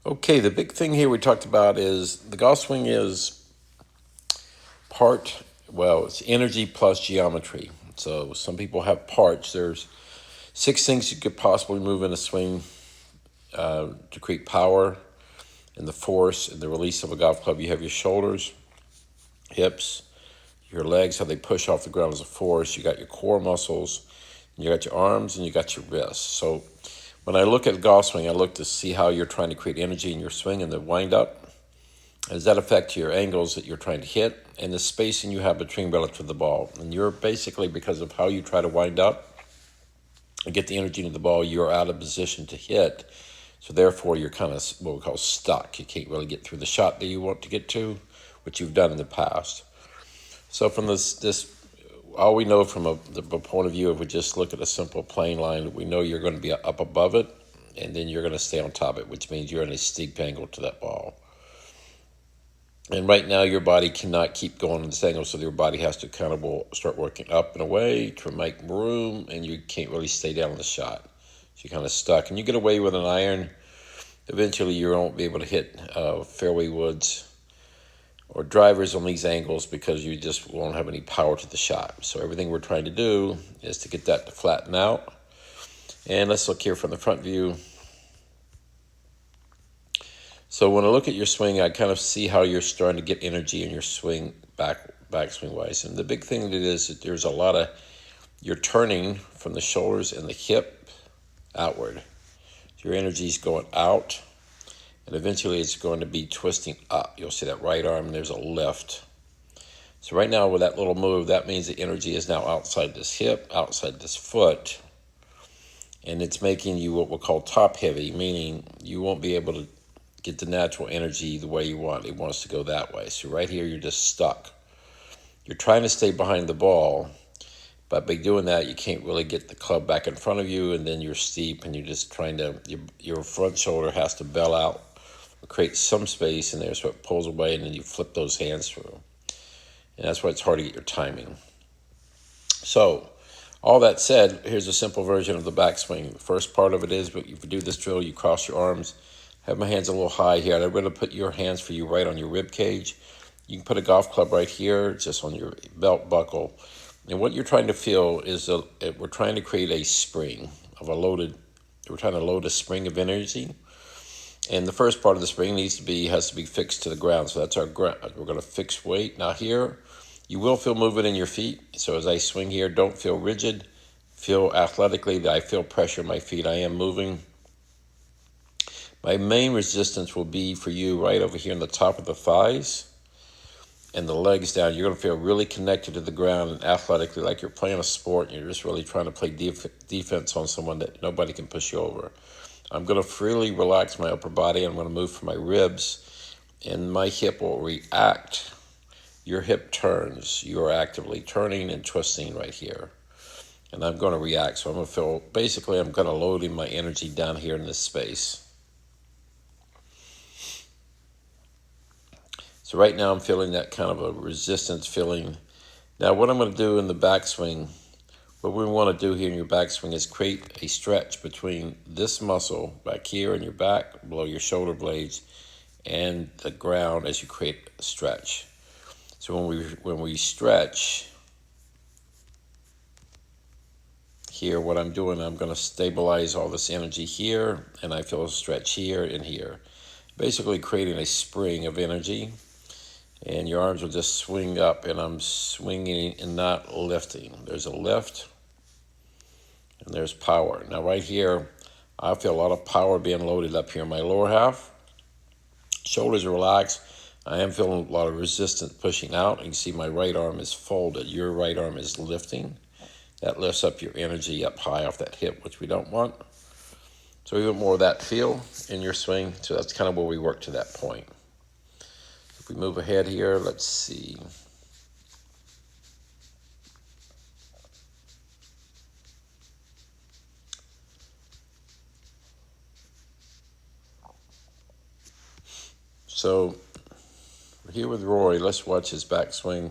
Okay, the big thing here we talked about is the golf swing is it's energy plus geometry. So some people have parts. There's six things you could possibly move in a swing to create power and the force and the release of a golf club. You have your shoulders, hips, your legs, how they push off the ground as a force. You got your core muscles, and you got your arms, and you got your wrists. So when I look at the golf swing, I look to see how you're trying to create energy in your swing and the wind up. Does that affect your angles that you're trying to hit and the spacing you have between relative to the ball? And you're basically, because of how you try to wind up and get the energy into the ball, you're out of position to hit. So therefore, you're kind of what we call stuck. You can't really get through the shot that you want to get to, which you've done in the past. So from this all we know from the point of view, if we just look at a simple plane line, we know you're going to be up above it, and then you're going to stay on top of it, which means you're in a steep angle to that ball. And right now, your body cannot keep going in this angle, so your body has to kind of start working up and away to make room, and you can't really stay down on the shot. So you're kind of stuck. And you get away with an iron, eventually you won't be able to hit fairway woods or drivers on these angles because you just won't have any power to the shot. So everything we're trying to do is to get that to flatten out. And let's look here from the front view. So when I look at your swing, I kind of see how you're starting to get energy in your swing, backswing wise. And the big thing that is that there's a lot of, you're turning from the shoulders and the hip outward. So your energy is going out, and eventually it's going to be twisting up. You'll see that right arm, there's a lift. So right now with that little move, that means the energy is now outside this hip, outside this foot, and it's making you what we'll call top heavy, meaning you won't be able to get the natural energy the way you want. It wants to go that way. So right here, you're just stuck. You're trying to stay behind the ball, but by doing that, you can't really get the club back in front of you, and then you're steep, and you're just trying to, your front shoulder has to bell out, or create some space, and there's what pulls away, and then you flip those hands through. And that's why it's hard to get your timing. So, all that said, here's a simple version of the backswing. The first part of it is, but if you do this drill, you cross your arms. Have my hands a little high here. I'd rather put your hands for you right on your rib cage. You can put a golf club right here, just on your belt buckle. And what you're trying to feel is we're trying to create a spring of we're trying to load a spring of energy. And the first part of the spring has to be fixed to the ground. So that's our ground. We're going to fix weight. Now here, you will feel movement in your feet. So as I swing here, don't feel rigid. Feel athletically that I feel pressure in my feet. I am moving. My main resistance will be for you right over here in the top of the thighs and the legs down. You're going to feel really connected to the ground and athletically, like you're playing a sport and you're just really trying to play defense on someone that nobody can push you over. I'm going to freely relax my upper body. I'm going to move from my ribs, and my hip will react. Your hip turns. You are actively turning and twisting right here. And I'm going to react. So I'm going to feel, basically, I'm going to load in my energy down here in this space. So right now I'm feeling that kind of a resistance feeling. Now what I'm going to do in the backswing, what we want to do here in your backswing is create a stretch between this muscle back here in your back, below your shoulder blades, and the ground as you create a stretch. So when we stretch here, what I'm doing, I'm going to stabilize all this energy here, and I feel a stretch here and here. Basically creating a spring of energy. And your arms will just swing up, and I'm swinging and not lifting. There's a lift, and there's power. Now right here, I feel a lot of power being loaded up here in my lower half. Shoulders are relaxed. I am feeling a lot of resistance pushing out. You can see my right arm is folded. Your right arm is lifting. That lifts up your energy up high off that hip, which we don't want. So we want more of that feel in your swing. So that's kind of where we work to that point. If we move ahead here, let's see. So here with Rory, let's watch his backswing.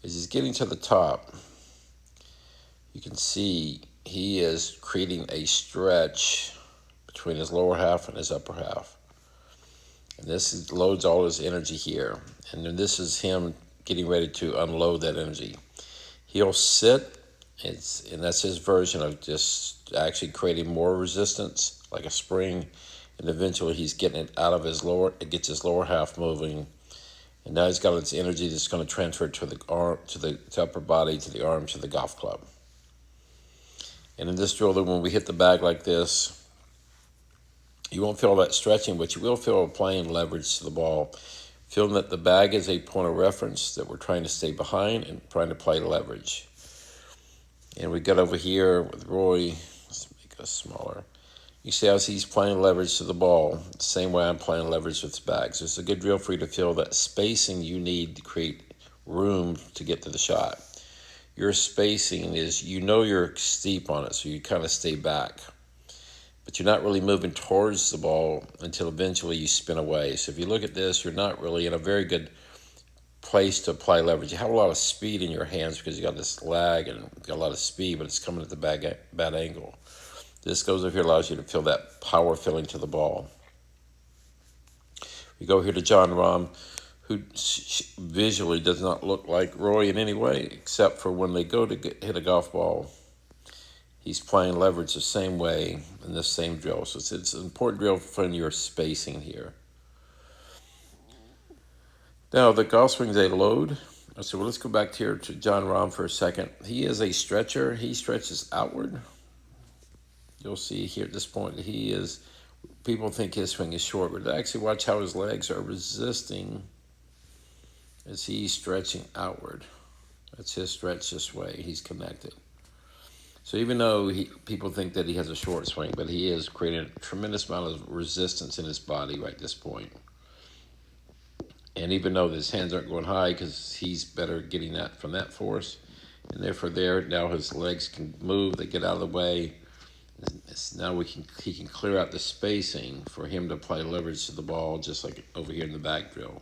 As he's getting to the top, you can see he is creating a stretch between his lower half and his upper half. And loads all his energy here. And then this is him getting ready to unload that energy. He'll sit, and that's his version of just actually creating more resistance, like a spring. And eventually he's getting it out of it gets his lower half moving. And now he's got its energy that's going to transfer to the arm, to upper body, to the arm, to the golf club. And in this drill, when we hit the bag like this, you won't feel that stretching, but you will feel applying leverage to the ball. Feeling that the bag is a point of reference that we're trying to stay behind and trying to play leverage. And we got over here with Roy. Let's make us smaller. You see how he's playing leverage to the ball, the same way I'm playing leverage with bags. It's a good drill for you to feel that spacing you need to create room to get to the shot. Your spacing is, you're steep on it, so you kind of stay back. But you're not really moving towards the ball until eventually you spin away. So if you look at this, you're not really in a very good place to apply leverage. You have a lot of speed in your hands because you got this lag and got a lot of speed, but it's coming at the bad angle. This goes over here, allows you to feel that power filling to the ball. We go here to Jon Rahm, who visually does not look like Roy in any way, except for when they go to hit a golf ball. He's playing leverage the same way in this same drill. So it's an important drill for your spacing here. Now, the golf swing's a load. So let's go back here to Jon Rahm for a second. He is a stretcher. He stretches outward. You'll see here at this point, people think his swing is short, but actually watch how his legs are resisting as he's stretching outward. That's his stretch this way. He's connected. So even though people think that he has a short swing, but he is creating a tremendous amount of resistance in his body right at this point. And even though his hands aren't going high because he's better getting that from that force, and therefore now his legs can move, they get out of the way. Now he can clear out the spacing for him to play leverage to the ball, just like over here in the back drill.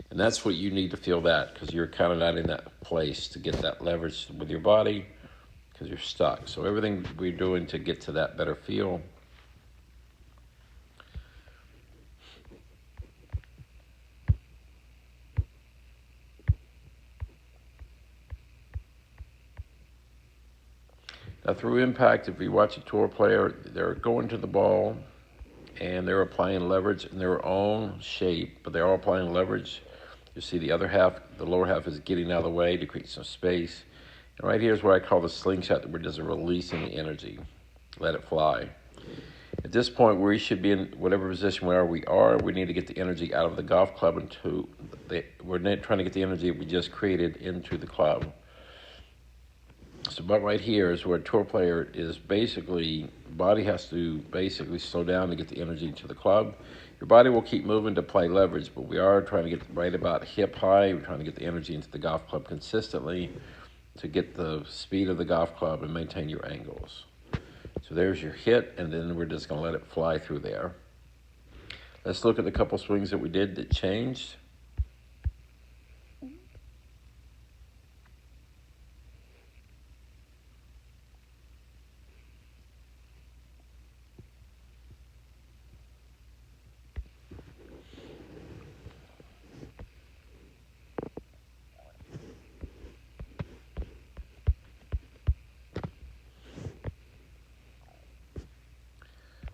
And that's what you need to feel that, because you're kind of not in that place to get that leverage with your body, because you're stuck. So everything we're doing to get to that better feel. Now through impact, if you watch a tour player, they're going to the ball and they're applying leverage in their own shape, but they're all applying leverage. You see the other half, the lower half is getting out of the way to create some space. And right here is what I call the slingshot, that we're just releasing the energy. Let it fly. At this point, we should be in whatever position we are, we need to get the energy out of the golf club we're trying to get the energy we just created into the club. So about right here is where a tour player is body has to basically slow down to get the energy to the club. Your body will keep moving to play leverage, but we are trying to get right about hip high. We're trying to get the energy into the golf club consistently to get the speed of the golf club and maintain your angles. So there's your hit, and then we're just going to let it fly through there. Let's look at the couple swings that we did that changed.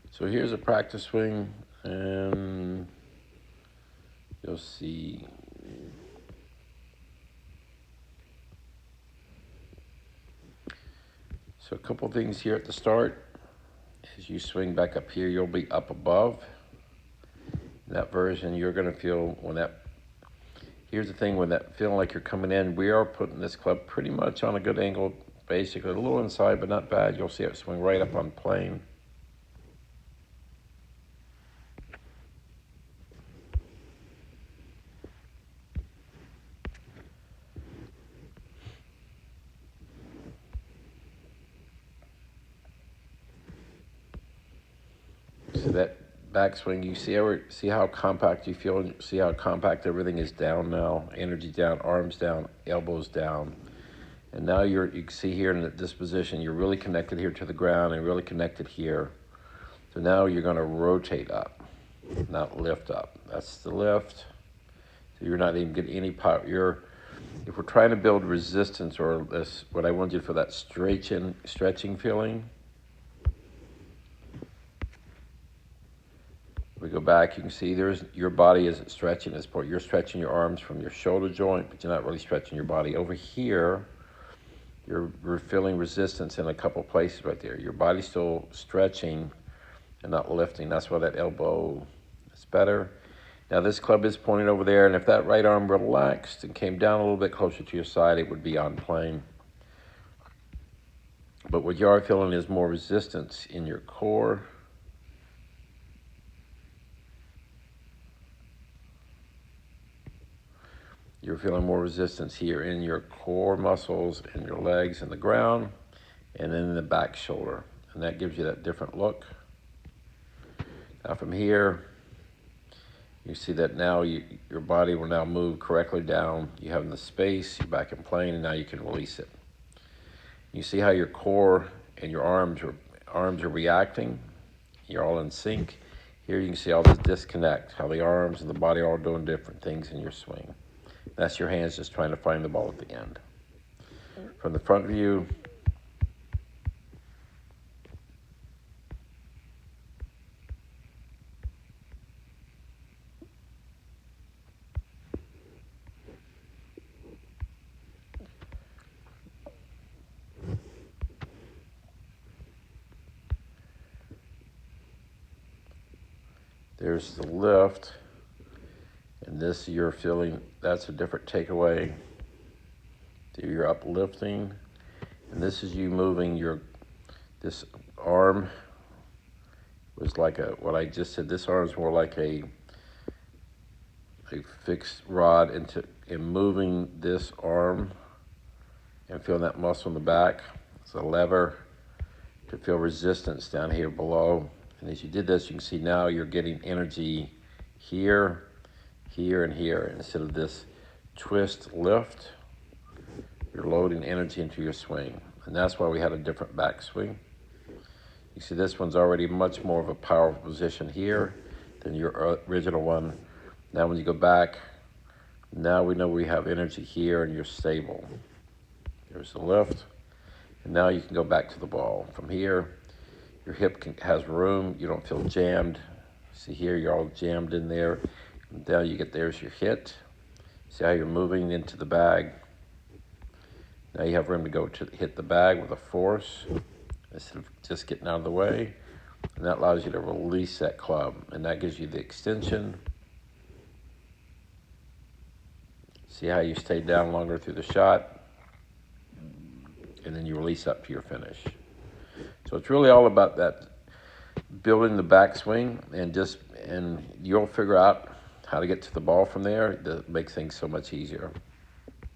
So here's a practice swing, and you'll see. So a couple things here at the start. As you swing back up here, you'll be up above. In that version, you're going to feel here's the thing, when that feeling like you're coming in, we are putting this club pretty much on a good angle, basically a little inside, but not bad. You'll see it swing right up on plane. So that backswing, you see how compact you feel, and see how compact everything is down now. Energy down, arms down, elbows down. And now you can see here in this position, you're really connected here to the ground and really connected here. So now you're going to rotate up. not lift up. That's the lift. So you're not even getting any power. If we're trying to build resistance, or this, what I want you for that stretching feeling, we go back, you can see your body isn't stretching at this point. You're stretching your arms from your shoulder joint, but you're not really stretching your body. Over here, you're feeling resistance in a couple places right there. Your body's still stretching and not lifting. That's why that elbow is better. Now this club is pointing over there, and if that right arm relaxed and came down a little bit closer to your side, it would be on plane. But what you are feeling is more resistance in your core. You're feeling more resistance here in your core muscles, in your legs and the ground, and then in the back shoulder. And that gives you that different look. Now from here, you see that now your body will now move correctly down. You have the space, you're back in plane, and now you can release it. You see how your core and your arms are reacting. You're all in sync. Here you can see all this disconnect, how the arms and the body are all doing different things in your swing. That's your hands just trying to find the ball at the end. From the front view, there's the lift, and this you're feeling, that's a different takeaway. So you're uplifting, and this is you moving this arm was like what I just said, this arm is more like a fixed rod in moving this arm and feeling that muscle in the back. It's a lever to feel resistance down here below. And as you did this, you can see now you're getting energy here, here, and here. Instead of this twist lift, you're loading energy into your swing. And that's why we had a different backswing. You see this one's already much more of a powerful position here than your original one. Now when you go back, now we know we have energy here and you're stable. There's the lift. And now you can go back to the ball. From here, your hip has room. You don't feel jammed. See here, you're all jammed in there. And now you get, there's your hit. See how you're moving into the bag. Now you have room to go to hit the bag with a force instead of just getting out of the way. And that allows you to release that club. And that gives you the extension. See how you stay down longer through the shot. And then you release up to your finish. So it's really all about that, building the backswing, and you'll figure out how to get to the ball from there to make things so much easier.